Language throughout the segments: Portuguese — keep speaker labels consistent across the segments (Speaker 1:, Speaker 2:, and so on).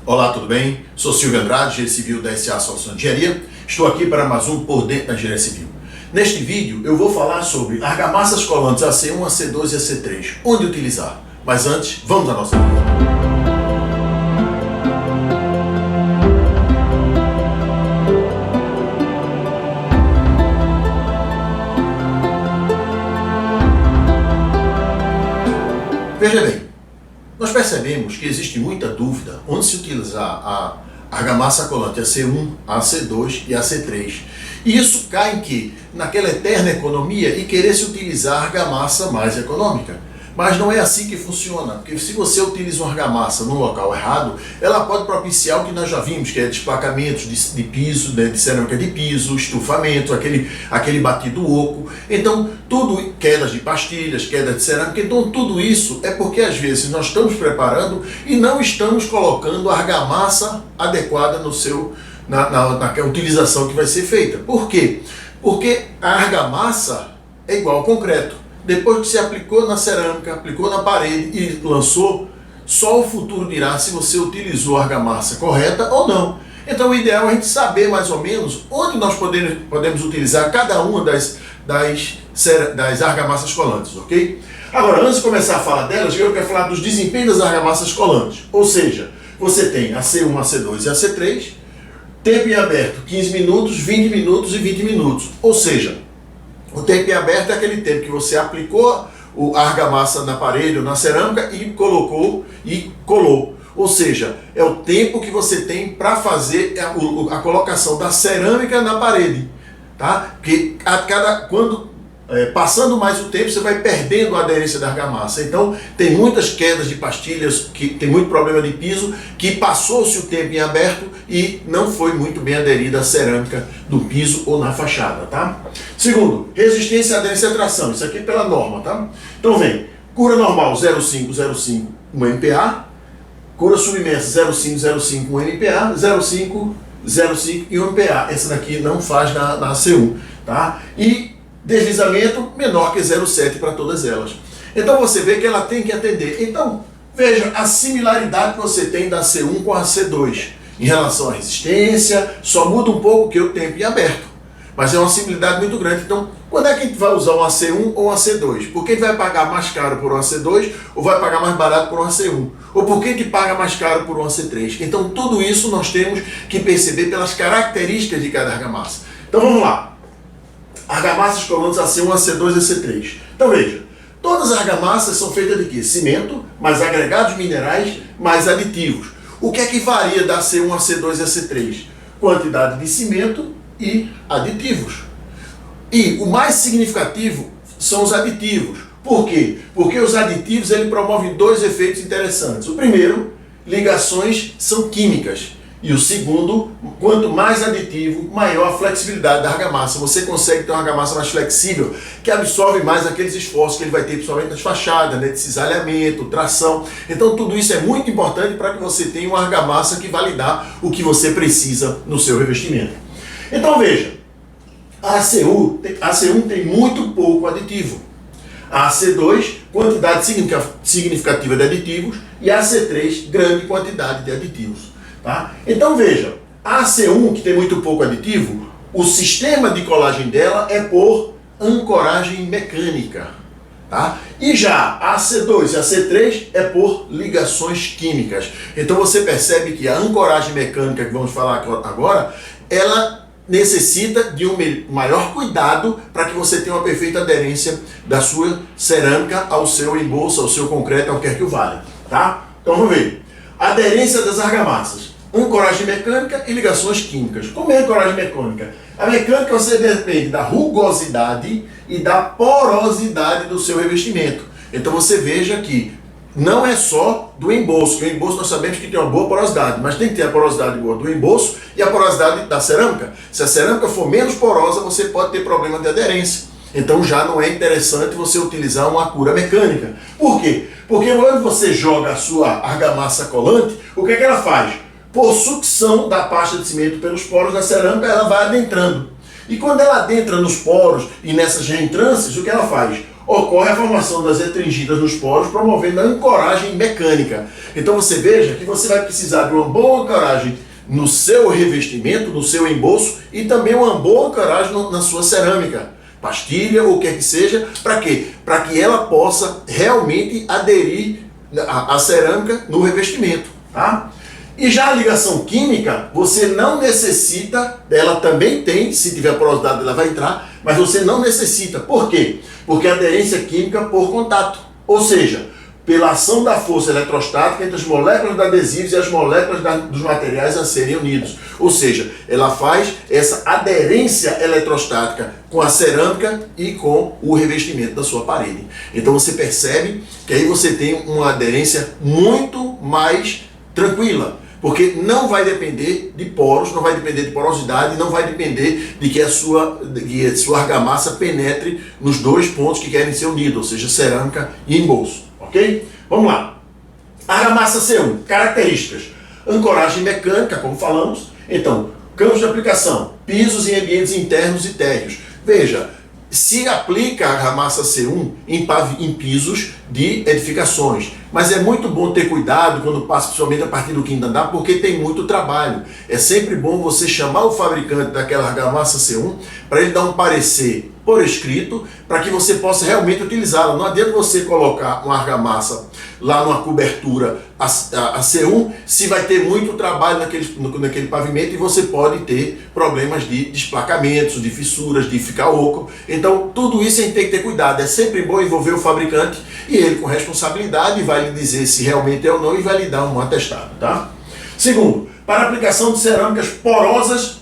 Speaker 1: Olá, tudo bem? Sou Silvio Andrade, engenheiro civil da SA Soluções de Engenharia. Estou aqui para mais um Por Dentro da Engenharia Civil. Neste vídeo eu vou falar sobre argamassas colantes AC1, AC2 e AC3, onde utilizar. Mas antes, vamos à nossa vídeo. Veja bem, nós percebemos que existe muita dúvida onde se utilizar a argamassa colante AC1, AC2 e AC3. E isso cai em que? Naquela eterna economia e querer se utilizar a argamassa mais econômica. Mas não é assim que funciona, porque se você utiliza uma argamassa no local errado, ela pode propiciar o que nós já vimos, que é desplacamentos de piso, de cerâmica de piso, estufamento, aquele batido oco. Então, tudo, quedas de pastilhas, quedas de cerâmica, então tudo isso é porque às vezes nós estamos preparando e não estamos colocando a argamassa adequada na utilização que vai ser feita. Por quê? Porque a argamassa é igual ao concreto. Depois que você aplicou na cerâmica, aplicou na parede e lançou, só o futuro dirá se você utilizou a argamassa correta ou não. Então o ideal é a gente saber mais ou menos onde nós podemos utilizar cada uma das argamassas colantes, ok? Agora, antes de começar a falar delas, eu quero falar dos desempenhos das argamassas colantes. Ou seja, você tem a C1, a C2 e a C3, tempo em aberto 15 minutos, 20 minutos e 20 minutos. Ou seja, o tempo em aberto é aquele tempo que você aplicou a argamassa na parede ou na cerâmica e colocou e colou. Ou seja, é o tempo que você tem para fazer a colocação da cerâmica na parede. Tá? Porque passando mais o tempo, você vai perdendo a aderência da argamassa. Então, tem muitas quedas de pastilhas, que tem muito problema de piso, que passou-se o tempo em aberto e não foi muito bem aderida a cerâmica do piso ou na fachada, tá? Segundo, resistência, aderência e tração. Isso aqui é pela norma, tá? Então, vem, cura normal 0,505, 1 MPa, cura submersa 0,505, 1 MPa, 0,505 e 1 MPa. Essa daqui não faz na C1, tá? E deslizamento menor que 0,7 para todas elas. Então você vê que ela tem que atender. Então, veja a similaridade que você tem da C1 com a C2. Em relação à resistência, só muda um pouco que o tempo em aberto. Mas é uma similaridade muito grande. Então, quando é que a gente vai usar uma C1 ou uma C2? Por que a gente vai pagar mais caro por uma C2 ou vai pagar mais barato por uma C1? Ou por que a gente paga mais caro por uma C3? Então, tudo isso nós temos que perceber pelas características de cada argamassa. Então, vamos lá. Argamassas colantes AC1, AC2 e AC3. Então veja, todas as argamassas são feitas de quê? Cimento, mais agregados minerais, mais aditivos. O que é que varia da AC1, AC2 e AC3? Quantidade de cimento e aditivos. E o mais significativo são os aditivos. Por quê? Porque os aditivos ele promovem dois efeitos interessantes. O primeiro, ligações são químicas. E o segundo, quanto mais aditivo, maior a flexibilidade da argamassa. Você consegue ter uma argamassa mais flexível, que absorve mais aqueles esforços que ele vai ter, principalmente nas fachadas, né, de cisalhamento, tração. Então tudo isso é muito importante para que você tenha uma argamassa que vai lhe dar o que você precisa no seu revestimento. Então veja, a AC1 tem muito pouco aditivo. A AC2, quantidade significativa de aditivos, e a AC3, grande quantidade de aditivos. Tá? Então veja, a AC1, que tem muito pouco aditivo, o sistema de colagem dela é por ancoragem mecânica. Tá? E já a C2 e a C3 é por ligações químicas. Então você percebe que a ancoragem mecânica, que vamos falar agora, ela necessita de um maior cuidado para que você tenha uma perfeita aderência da sua cerâmica ao seu embolso, ao seu concreto, ao que quer que o valha. Tá? Então vamos ver. Aderência das argamassas. Ancoragem mecânica e ligações químicas. Como é a ancoragem mecânica? A mecânica você depende da rugosidade e da porosidade do seu revestimento. Então você veja que não é só do embolso, que o embolso nós sabemos que tem uma boa porosidade, mas tem que ter a porosidade boa do embolso e a porosidade da cerâmica. Se a cerâmica for menos porosa, você pode ter problema de aderência. Então já não é interessante você utilizar uma cura mecânica. Por quê? Porque quando você joga a sua argamassa colante, o que é que ela faz? Por sucção da pasta de cimento pelos poros da cerâmica, ela vai adentrando. E quando ela adentra nos poros e nessas reentrâncias, o que ela faz? ocorre a formação das retringidas nos poros, promovendo a ancoragem mecânica. Então você veja que você vai precisar de uma boa ancoragem no seu revestimento, no seu embolso, e também uma boa ancoragem na sua cerâmica, pastilha ou o que quer que seja. Para quê? Para que ela possa realmente aderir a cerâmica no revestimento, tá? E já a ligação química, você não necessita, ela também tem, se tiver porosidade ela vai entrar, mas você não necessita. Por quê? Porque a aderência química por contato, ou seja, pela ação da força eletrostática entre as moléculas dos adesivos e as moléculas dos materiais a serem unidos. Ou seja, ela faz essa aderência eletrostática com a cerâmica e com o revestimento da sua parede. Então você percebe que aí você tem uma aderência muito mais tranquila, porque não vai depender de poros, não vai depender de porosidade, não vai depender de que a sua argamassa penetre nos dois pontos que querem ser unidos, ou seja, cerâmica e embolso, ok? Vamos lá. Argamassa C1, características. Ancoragem mecânica, como falamos. Então, campos de aplicação, pisos em ambientes internos e térreos. Veja, se aplica a argamassa C1 em pisos de edificações, mas é muito bom ter cuidado quando passa, principalmente a partir do quinto andar, porque tem muito trabalho. É sempre bom você chamar o fabricante daquela argamassa C1 para ele dar um parecer por escrito, para que você possa realmente utilizá-la. Não adianta você colocar uma argamassa lá numa cobertura a C1, se vai ter muito trabalho naquele pavimento e você pode ter problemas de desplacamentos, de fissuras, de ficar oco. Então tudo isso a gente tem que ter cuidado. É sempre bom envolver o fabricante e ele com responsabilidade vai lhe dizer se realmente é ou não e vai lhe dar um atestado, tá? Segundo, para aplicação de cerâmicas porosas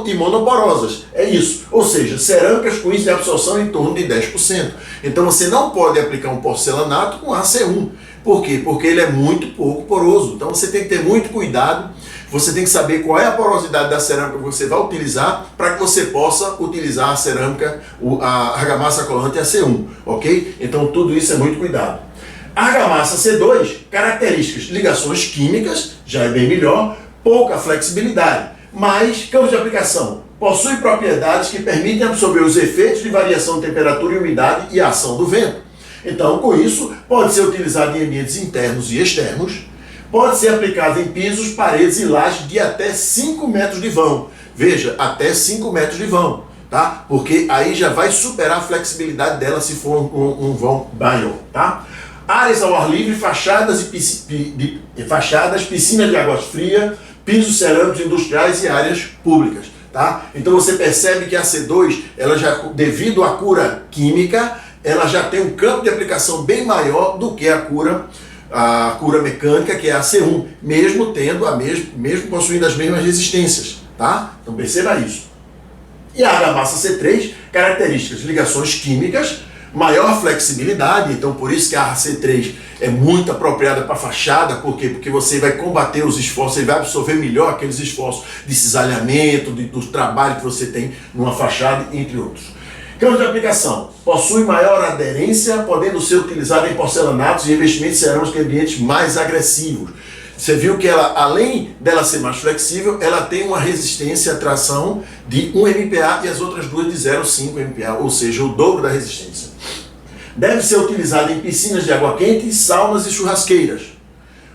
Speaker 1: e monoporosas. É isso. Ou seja, cerâmicas com índice de absorção em torno de 10%. Então você não pode aplicar um porcelanato com AC1. Por quê? Porque ele é muito pouco poroso. Então você tem que ter muito cuidado. Você tem que saber qual é a porosidade da cerâmica que você vai utilizar para que você possa utilizar a cerâmica, a argamassa colante AC1. Ok? Então tudo isso é muito cuidado. Argamassa C2, características, ligações químicas, já é bem melhor, pouca flexibilidade, mas campos de aplicação, possui propriedades que permitem absorver os efeitos de variação de temperatura e umidade e a ação do vento. Então, com isso, pode ser utilizado em ambientes internos e externos, pode ser aplicado em pisos, paredes e lajes de até 5 metros de vão. Veja, até 5 metros de vão, tá? Porque aí já vai superar a flexibilidade dela se for um vão maior, tá? Áreas ao ar livre, fachadas, piscinas de água fria, pisos cerâmicos industriais e áreas públicas, tá? Então você percebe que a C2, ela já, devido à cura química, ela já tem um campo de aplicação bem maior do que a cura mecânica, que é a C1, mesmo possuindo as mesmas resistências, tá? Então perceba isso. E a argamassa C3, características, ligações químicas, maior flexibilidade, então por isso que a C3 é muito apropriada para fachada. Por quê? Porque você vai combater os esforços, ele vai absorver melhor aqueles esforços de cisalhamento, do trabalho que você tem numa fachada, entre outros. Campos de aplicação, possui maior aderência, podendo ser utilizado em porcelanatos e revestimentos cerâmicos em ambientes mais agressivos. Você viu que ela, além dela ser mais flexível, ela tem uma resistência à tração de 1 MPa e as outras duas de 0,5 MPa, ou seja, o dobro da resistência. Deve ser utilizada em piscinas de água quente, saunas e churrasqueiras.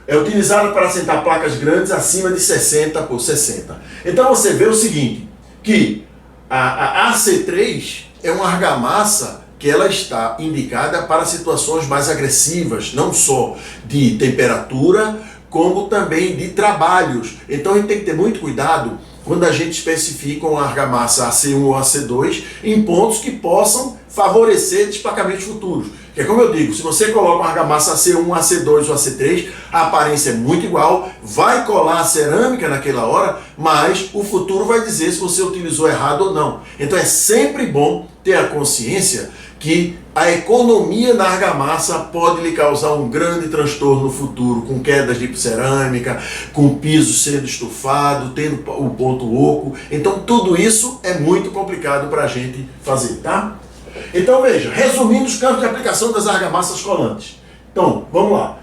Speaker 1: É utilizada para assentar placas grandes acima de 60 por 60. Então você vê o seguinte, que a AC3 é uma argamassa que ela está indicada para situações mais agressivas, não só de temperatura, como também de trabalhos. Então a gente tem que ter muito cuidado quando a gente especifica uma argamassa AC1 ou AC2 em pontos que possam favorecer desplacamentos futuros. Que é como eu digo, se você coloca uma argamassa AC1, AC2 ou AC3, a aparência é muito igual, vai colar a cerâmica naquela hora, mas o futuro vai dizer se você utilizou errado ou não. Então é sempre bom ter a consciência que a economia na argamassa pode lhe causar um grande transtorno no futuro, com quedas de cerâmica, com piso sendo estufado, tendo o ponto oco. Então tudo isso é muito complicado para a gente fazer, tá? Então veja, resumindo os campos de aplicação das argamassas colantes. Então, vamos lá.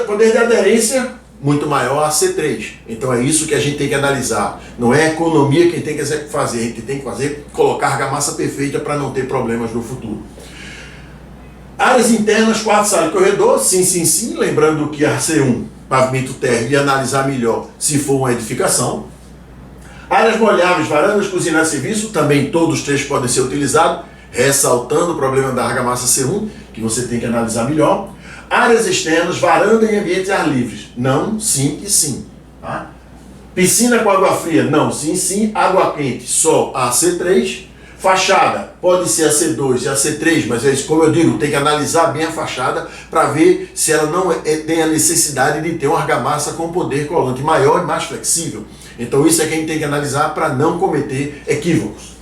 Speaker 1: Poder de aderência, muito maior a C3. Então é isso que a gente tem que analisar. Não é a economia que a gente tem que fazer, a gente tem que colocar a argamassa perfeita para não ter problemas no futuro. Áreas internas, quarto, sala e corredor, sim. Lembrando que a C1, pavimento térreo, e analisar melhor se for uma edificação. Áreas molháveis, varandas, cozinha e serviço, também todos os três podem ser utilizados, ressaltando o problema da argamassa C1, que você tem que analisar melhor. Áreas externas, varanda e ambiente de ar livres, não, sim e sim. Tá? Piscina com água fria, não, sim. Água quente, só a C3. Fachada, pode ser a C2 e a C3, mas é isso, como eu digo, tem que analisar bem a fachada para ver se ela não tem a necessidade de ter uma argamassa com poder colante maior e mais flexível. Então isso é que a gente tem que analisar para não cometer equívocos.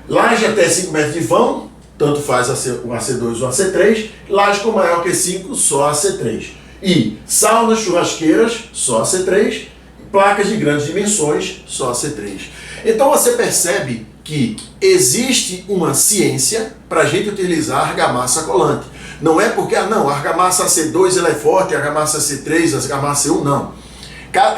Speaker 1: Laje até 5 metros de vão, tanto faz uma C2 ou a C3. Laje com maior que 5, só a C3. E saunas, churrasqueiras, só a C3. Placas de grandes dimensões, só a C3. Então você percebe que existe uma ciência para a gente utilizar argamassa colante. Não é porque, a argamassa C2 ela é forte, a argamassa C3, a argamassa C1, não.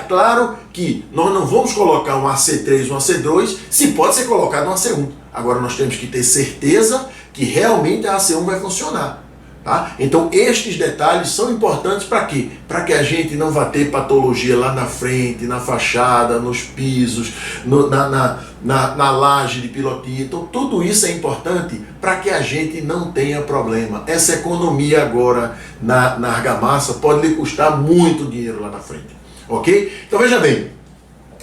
Speaker 1: Claro que nós não vamos colocar uma C3 ou uma C2 se pode ser colocado uma C1. Agora nós temos que ter certeza que realmente a C1 vai funcionar. Tá? Então estes detalhes são importantes para quê? Para que a gente não vá ter patologia lá na frente, na fachada, nos pisos, na laje de pilotia. Então tudo isso é importante para que a gente não tenha problema. Essa economia agora na argamassa pode lhe custar muito dinheiro lá na frente. Ok? Então veja bem,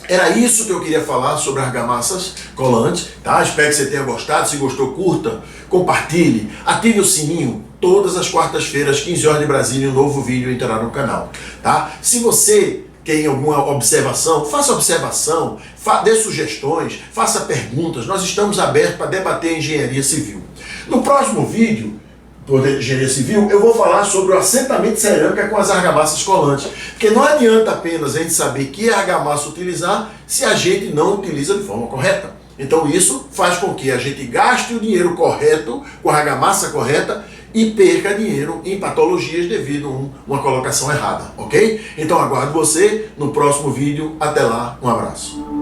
Speaker 1: era isso que eu queria falar sobre argamassas colantes, tá? Espero que você tenha gostado. Se gostou, curta, compartilhe, ative o sininho. Todas as quartas-feiras, 15 horas de Brasília, um novo vídeo entrará no canal, tá? Se você tem alguma observação, faça observação, dê sugestões, faça perguntas. Nós estamos abertos para debater engenharia civil. No próximo vídeo, por engenharia civil, eu vou falar sobre o assentamento de cerâmica com as argamassas colantes. Porque não adianta apenas a gente saber que argamassa utilizar se a gente não utiliza de forma correta. Então isso faz com que a gente gaste o dinheiro correto, com a argamassa correta, e perca dinheiro em patologias devido a uma colocação errada, ok? Então aguardo você no próximo vídeo. Até lá, um abraço.